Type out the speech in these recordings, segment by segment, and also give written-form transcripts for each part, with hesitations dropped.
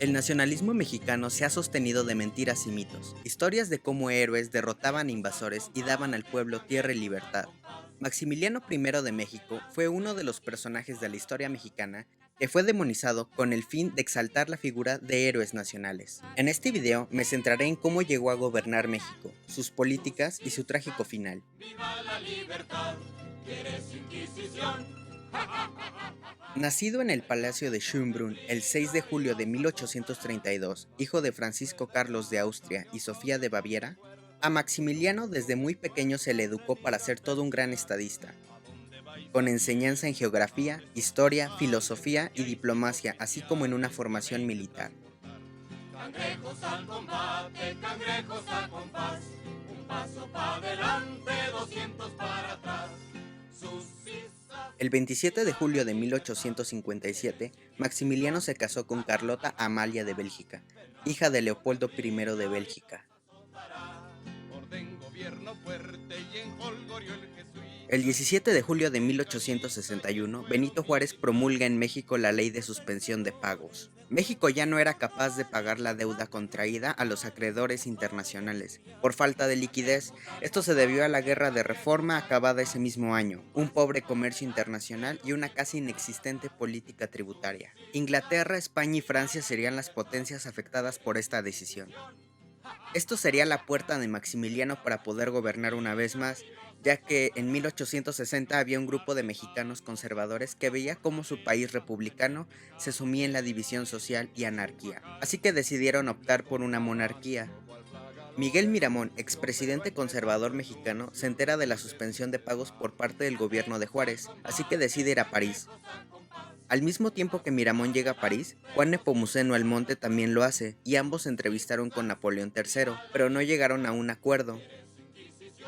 El nacionalismo mexicano se ha sostenido de mentiras y mitos, historias de cómo héroes derrotaban invasores y daban al pueblo tierra y libertad. Maximiliano I de México fue uno de los personajes de la historia mexicana que fue demonizado con el fin de exaltar la figura de héroes nacionales. En este video me centraré en cómo llegó a gobernar México, sus políticas y su trágico final. Viva la libertad, ¿quieres Inquisición? Nacido en el Palacio de Schönbrunn el 6 de julio de 1832, hijo de Francisco Carlos de Austria y Sofía de Baviera, a Maximiliano desde muy pequeño se le educó para ser todo un gran estadista, con enseñanza en geografía, historia, filosofía y diplomacia, así como en una formación militar. Cangrejos al combate, cangrejos al compás. Un paso para adelante, 200 para atrás. Sus sisas. El 27 de julio de 1857, Maximiliano se casó con Carlota Amalia de Bélgica, hija de Leopoldo I de Bélgica. Orden, gobierno fuerte y en Holgorio el jesuita. El 17 de julio de 1861, Benito Juárez promulga en México la ley de suspensión de pagos. México ya no era capaz de pagar la deuda contraída a los acreedores internacionales. Por falta de liquidez, esto se debió a la guerra de reforma acabada ese mismo año, un pobre comercio internacional y una casi inexistente política tributaria. Inglaterra, España y Francia serían las potencias afectadas por esta decisión. Esto sería la puerta de Maximiliano para poder gobernar una vez más, ya que en 1860 había un grupo de mexicanos conservadores que veía cómo su país republicano se sumía en la división social y anarquía, así que decidieron optar por una monarquía. Miguel Miramón, expresidente conservador mexicano, se entera de la suspensión de pagos por parte del gobierno de Juárez, así que decide ir a París. Al mismo tiempo que Miramón llega a París, Juan Nepomuceno Almonte también lo hace, y ambos se entrevistaron con Napoleón III, pero no llegaron a un acuerdo.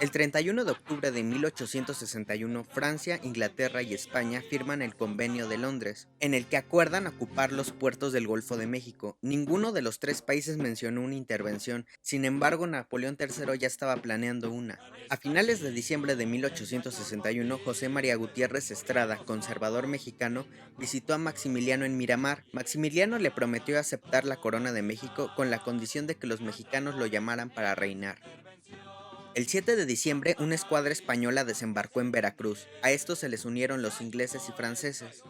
El 31 de octubre de 1861, Francia, Inglaterra y España firman el Convenio de Londres, en el que acuerdan ocupar los puertos del Golfo de México. Ninguno de los tres países mencionó una intervención, sin embargo Napoleón III ya estaba planeando una. A finales de diciembre de 1861, José María Gutiérrez Estrada, conservador mexicano, visitó a Maximiliano en Miramar. Maximiliano le prometió aceptar la corona de México con la condición de que los mexicanos lo llamaran para reinar. El 7 de diciembre, una escuadra española desembarcó en Veracruz. A esto se les unieron los ingleses y franceses.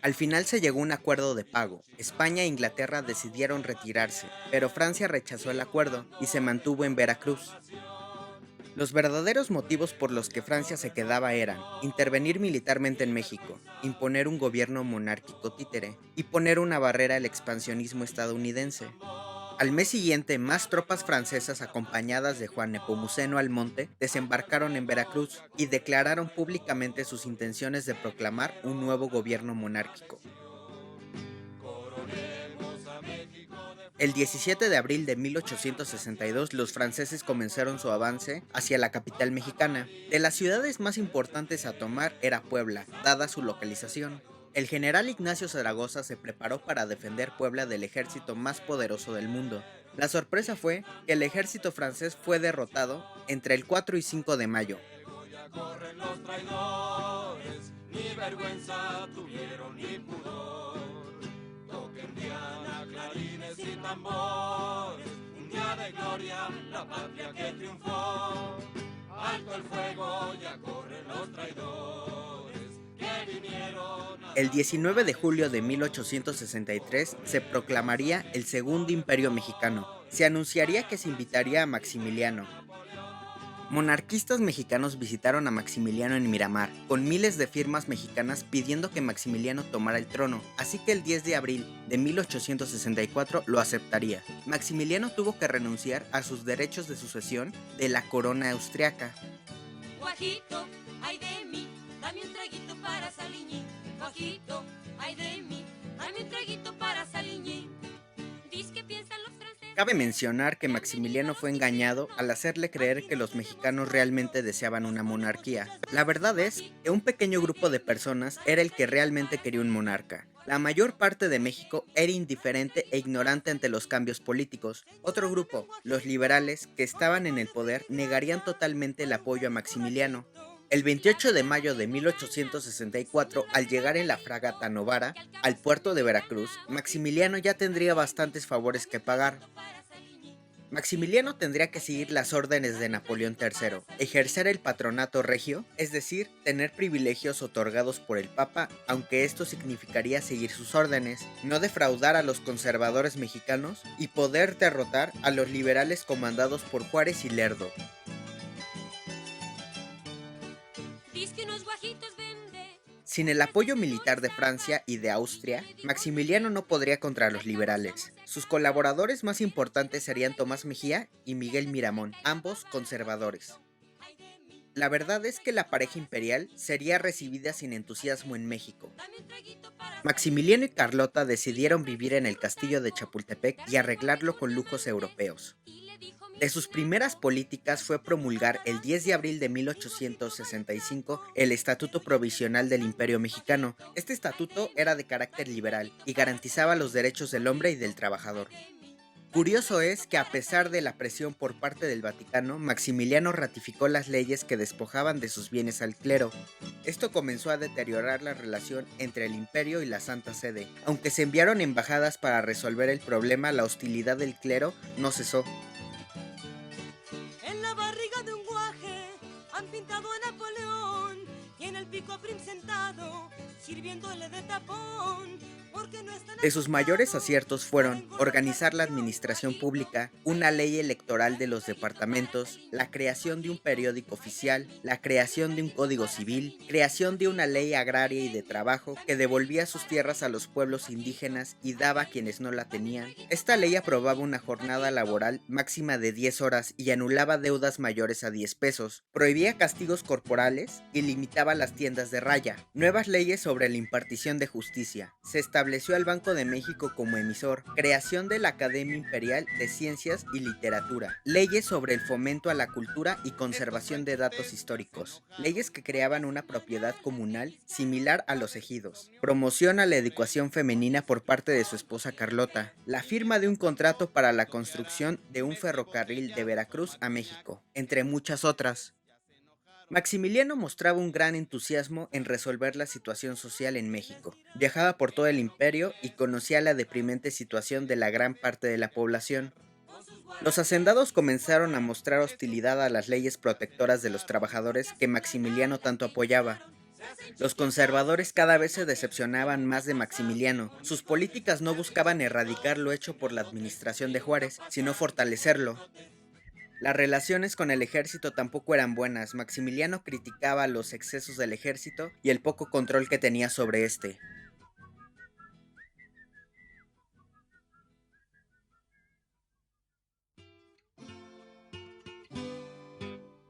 Al final se llegó a un acuerdo de pago. España e Inglaterra decidieron retirarse, pero Francia rechazó el acuerdo y se mantuvo en Veracruz. Los verdaderos motivos por los que Francia se quedaba eran intervenir militarmente en México, imponer un gobierno monárquico títere y poner una barrera al expansionismo estadounidense. Al mes siguiente, más tropas francesas acompañadas de Juan Nepomuceno Almonte desembarcaron en Veracruz y declararon públicamente sus intenciones de proclamar un nuevo gobierno monárquico. Coronemos a México de El 17 de abril de 1862, los franceses comenzaron su avance hacia la capital mexicana. De las ciudades más importantes a tomar era Puebla, dada su localización. El general Ignacio Zaragoza se preparó para defender Puebla del ejército más poderoso del mundo. La sorpresa fue que el ejército francés fue derrotado entre el 4 y 5 de mayo. fuego ya corren los traidores. Ni vergüenza tuvieron ni pudor. Toquen Diana, clarines y tambores. Un día de gloria, la patria que triunfó. Alto el fuego, ya corren los traidores que vinieron a El 19 de julio de 1863 se proclamaría el Segundo Imperio Mexicano. Se anunciaría que se invitaría a Maximiliano. Monarquistas mexicanos visitaron a Maximiliano en Miramar, con miles de firmas mexicanas pidiendo que Maximiliano tomara el trono, así que el 10 de abril de 1864 lo aceptaría. Maximiliano tuvo que renunciar a sus derechos de sucesión de la corona austriaca. Guajito, ay de mí, dame un traguito para Saliñín. Guajito, ay de mí, dame un traguito para Saliñín. Diz que piensan los franceses. Cabe mencionar que Maximiliano fue engañado al hacerle creer que los mexicanos realmente deseaban una monarquía. La verdad es que un pequeño grupo de personas era el que realmente quería un monarca. La mayor parte de México era indiferente e ignorante ante los cambios políticos. Otro grupo, los liberales, que estaban en el poder, negarían totalmente el apoyo a Maximiliano. El 28 de mayo de 1864, al llegar en la fragata Novara al puerto de Veracruz, Maximiliano ya tendría bastantes favores que pagar. Maximiliano tendría que seguir las órdenes de Napoleón III, ejercer el patronato regio, es decir, tener privilegios otorgados por el Papa, aunque esto significaría seguir sus órdenes, no defraudar a los conservadores mexicanos y poder derrotar a los liberales comandados por Juárez y Lerdo. Dice que unos guajitos vende. Sin el apoyo militar de Francia y de Austria, Maximiliano no podría contra los liberales. Sus colaboradores más importantes serían Tomás Mejía y Miguel Miramón, ambos conservadores. La verdad es que la pareja imperial sería recibida sin entusiasmo en México. Dame un traguito para Maximiliano y Carlota decidieron vivir en el castillo de Chapultepec y arreglarlo con lujos europeos. y le dijo mi De sus primeras políticas fue promulgar el 10 de abril de 1865 el Estatuto Provisional del Imperio Mexicano. Este estatuto era de carácter liberal y garantizaba los derechos del hombre y del trabajador. Curioso es que a pesar de la presión por parte del Vaticano, Maximiliano ratificó las leyes que despojaban de sus bienes al clero. Esto comenzó a deteriorar la relación entre el imperio y la Santa Sede. Aunque se enviaron embajadas para resolver el problema, la hostilidad del clero no cesó. En la barriga de un guaje han pintado a Napoleón y en el pico a Prim sentado sirviéndole de tapón porque no están De sus mayores aciertos fueron organizar la administración pública, una ley electoral de los departamentos, la creación de un periódico oficial, la creación de un código civil, creación de una ley agraria y de trabajo que devolvía sus tierras a los pueblos indígenas y daba a quienes no la tenían. Esta ley aprobaba una jornada laboral máxima de 10 horas y anulaba deudas mayores a 10 pesos, prohibía castigos corporales y limitaba las tiendas de raya. Nuevas leyes sobre la impartición de justicia. Se estableció al Banco de México como emisor, creación de la Academia Imperial de Ciencias y Literatura, leyes sobre el fomento a la cultura y conservación de datos históricos, leyes que creaban una propiedad comunal similar a los ejidos, promoción a la educación femenina por parte de su esposa Carlota, la firma de un contrato para la construcción de un ferrocarril de Veracruz a México, entre muchas otras. Maximiliano mostraba un gran entusiasmo en resolver la situación social en México. Viajaba por todo el imperio y conocía la deprimente situación de la gran parte de la población. Los hacendados comenzaron a mostrar hostilidad a las leyes protectoras de los trabajadores que Maximiliano tanto apoyaba. Los conservadores cada vez se decepcionaban más de Maximiliano. Sus políticas no buscaban erradicar lo hecho por la administración de Juárez, sino fortalecerlo. Las relaciones con el ejército tampoco eran buenas. Maximiliano criticaba los excesos del ejército y el poco control que tenía sobre este.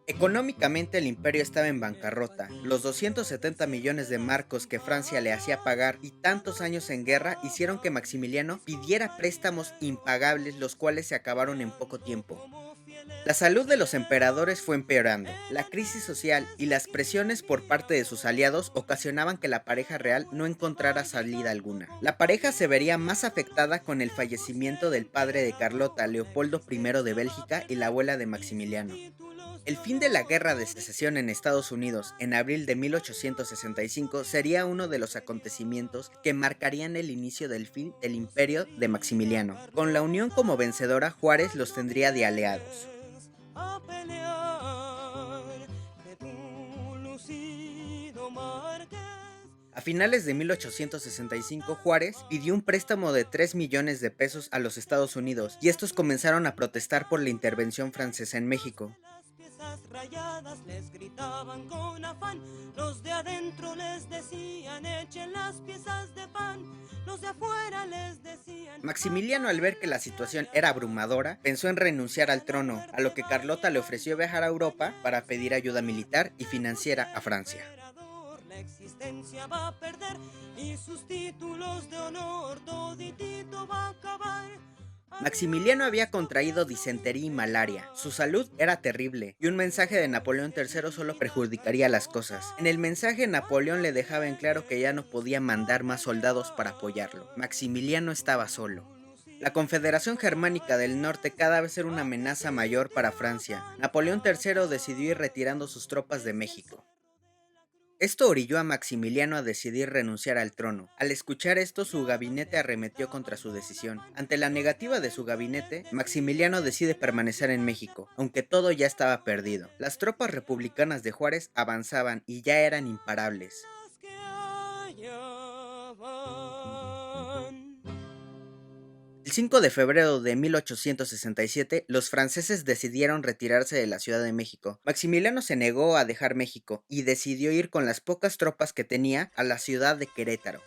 Económicamente el imperio estaba en bancarrota. Los 270 millones de marcos que Francia le hacía pagar y tantos años en guerra hicieron que Maximiliano pidiera préstamos impagables, los cuales se acabaron en poco tiempo. La salud de los emperadores fue empeorando. La crisis social y las presiones por parte de sus aliados ocasionaban que la pareja real no encontrara salida alguna. La pareja se vería más afectada con el fallecimiento del padre de Carlota, Leopoldo I de Bélgica, y la abuela de Maximiliano. El fin de la Guerra de Secesión en Estados Unidos en abril de 1865 sería uno de los acontecimientos que marcarían el inicio del fin del imperio de Maximiliano. Con la Unión como vencedora, Juárez los tendría de aliados. A pelear de tu lucido Márquez. A finales de 1865, Juárez pidió un préstamo de 3 millones de pesos a los Estados Unidos y estos comenzaron a protestar por la intervención francesa en México. Las piezas rayadas les gritaban con afán, los de adentro les decían echen las piezas de pan, los de afuera les decían... Maximiliano, al ver que la situación era abrumadora, pensó en renunciar al trono, a lo que Carlota le ofreció viajar a Europa para pedir ayuda militar y financiera a Francia. La existencia va a perder y sus títulos de honor toditito va a acabar. Maximiliano había contraído disentería y malaria. Su salud era terrible y un mensaje de Napoleón III solo perjudicaría las cosas. En el mensaje, Napoleón le dejaba en claro que ya no podía mandar más soldados para apoyarlo. Maximiliano estaba solo. La Confederación Germánica del Norte cada vez era una amenaza mayor para Francia. Napoleón III decidió ir retirando sus tropas de México. Esto orilló a Maximiliano a decidir renunciar al trono. Al escuchar esto, su gabinete arremetió contra su decisión. Ante la negativa de su gabinete, Maximiliano decide permanecer en México, aunque todo ya estaba perdido. Las tropas republicanas de Juárez avanzaban y ya eran imparables. Que allá van. El 5 de febrero de 1867, los franceses decidieron retirarse de la Ciudad de México. Maximiliano se negó a dejar México y decidió ir con las pocas tropas que tenía a la ciudad de Querétaro.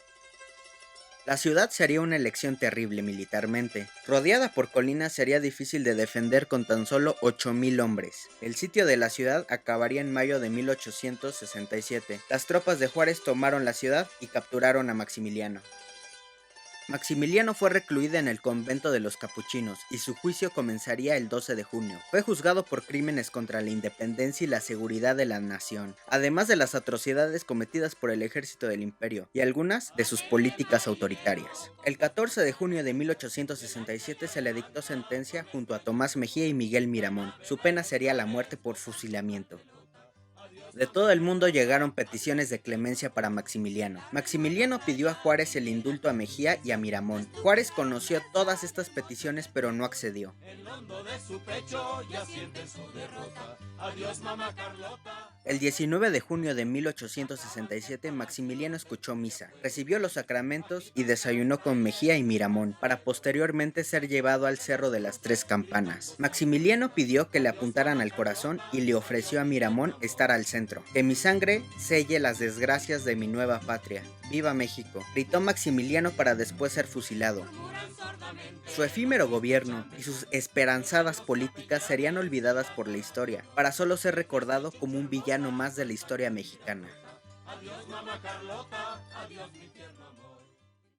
La ciudad sería una elección terrible militarmente. Rodeada por colinas sería difícil de defender con tan solo 8,000 hombres. El sitio de la ciudad acabaría en mayo de 1867. Las tropas de Juárez tomaron la ciudad y capturaron a Maximiliano. Maximiliano fue recluido en el convento de los capuchinos y su juicio comenzaría el 12 de junio. Fue juzgado por crímenes contra la independencia y la seguridad de la nación, además de las atrocidades cometidas por el ejército del imperio y algunas de sus políticas autoritarias. El 14 de junio de 1867 se le dictó sentencia junto a Tomás Mejía y Miguel Miramón. Su pena sería la muerte por fusilamiento. De todo el mundo llegaron peticiones de clemencia para Maximiliano. Maximiliano pidió a Juárez el indulto a Mejía y a Miramón. Juárez conoció todas estas peticiones pero no accedió. El hondo de su pecho ya siente su derrota. Adiós, mamá Carlota. El 19 de junio de 1867 Maximiliano escuchó misa, recibió los sacramentos y desayunó con Mejía y Miramón, para posteriormente ser llevado al Cerro de las Tres Campanas. Maximiliano pidió que le apuntaran al corazón y le ofreció a Miramón estar al centro. Que mi sangre selle las desgracias de mi nueva patria. ¡Viva México!, gritó Maximiliano para después ser fusilado. Su efímero gobierno y sus esperanzadas políticas serían olvidadas por la historia, para solo ser recordado como un villano más de la historia mexicana. Adiós, mamá Carlota. Adiós, mi tierno amor.